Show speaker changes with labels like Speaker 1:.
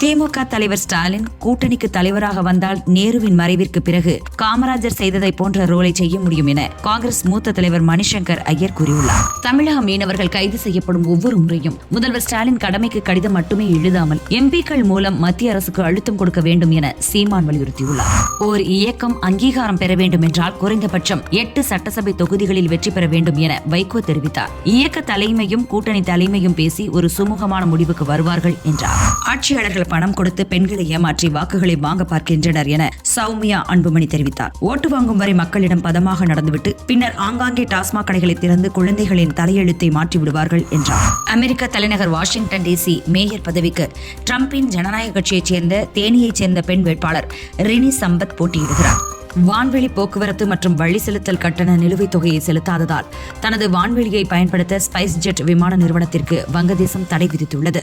Speaker 1: திமுக தலைவர் ஸ்டாலின் கூட்டணிக்கு தலைவராக வந்தால் நேருவின் மறைவிற்கு பிறகு காமராஜர் செய்ததை போன்ற ரோலை செய்ய முடியும் என காங்கிரஸ் மூத்த தலைவர் மணிசங்கர் ஐயர் கூறியுள்ளார். தமிழக மீனவர்கள் கைது செய்யப்படும் ஒவ்வொரு முறையும் முதல்வர் ஸ்டாலின் கடமைக்கு கடிதம் மட்டுமே எழுதாமல் எம்பிக்கள் மூலம் மத்திய அரசுக்கு அழுத்தம் கொடுக்க வேண்டும் என சீமான் வலியுறுத்தியுள்ளார். ஓர் இயக்கம் அங்கீகாரம் பெற வேண்டும் என்றால் குறைந்தபட்சம் 8 சட்டசபை தொகுதிகளில் வெற்றி பெற வேண்டும் என வைகோ தெரிவித்தார். இயக்க தலைமையும் கூட்டணி தலைமையும் பேசி ஒரு சுமூகமான முடிவுக்கு வருவார்கள் என்றார். ஆட்சியாளர்கள் பணம் கொடுத்து பெண்களை ஏமாற்றி வாக்குகளை வாங்க பார்க்கின்றனர் என சௌமியா அன்புமணி தெரிவித்தார். ஓட்டு வாங்கும் வரை மக்களிடம் பதமாக நடந்துவிட்டு பின்னர் ஆங்காங்கே டாஸ்மாக் கடைகளை திறந்து குழந்தைகளின் தலையெழுத்தை மாற்றி விடுவார்கள் என்றார். அமெரிக்க தலைநகர் வாஷிங்டன் டிசி மேயர் பதவிக்கு டிரம்பின் ஜனநாயக கட்சியைச் சேர்ந்த தேனியைச் சேர்ந்த பெண் வேட்பாளர் ரினி சம்பத் போட்டியிடுகிறார். வான்வெளி போக்குவரத்து மற்றும் வழி செலுத்தல் கட்டண நிலுவைத் தொகையை செலுத்தாததால் தனது வான்வெளியை பயன்படுத்த ஸ்பைஸ் ஜெட் விமான நிறுவனத்திற்கு வங்கதேசம் தடை விதித்துள்ளது.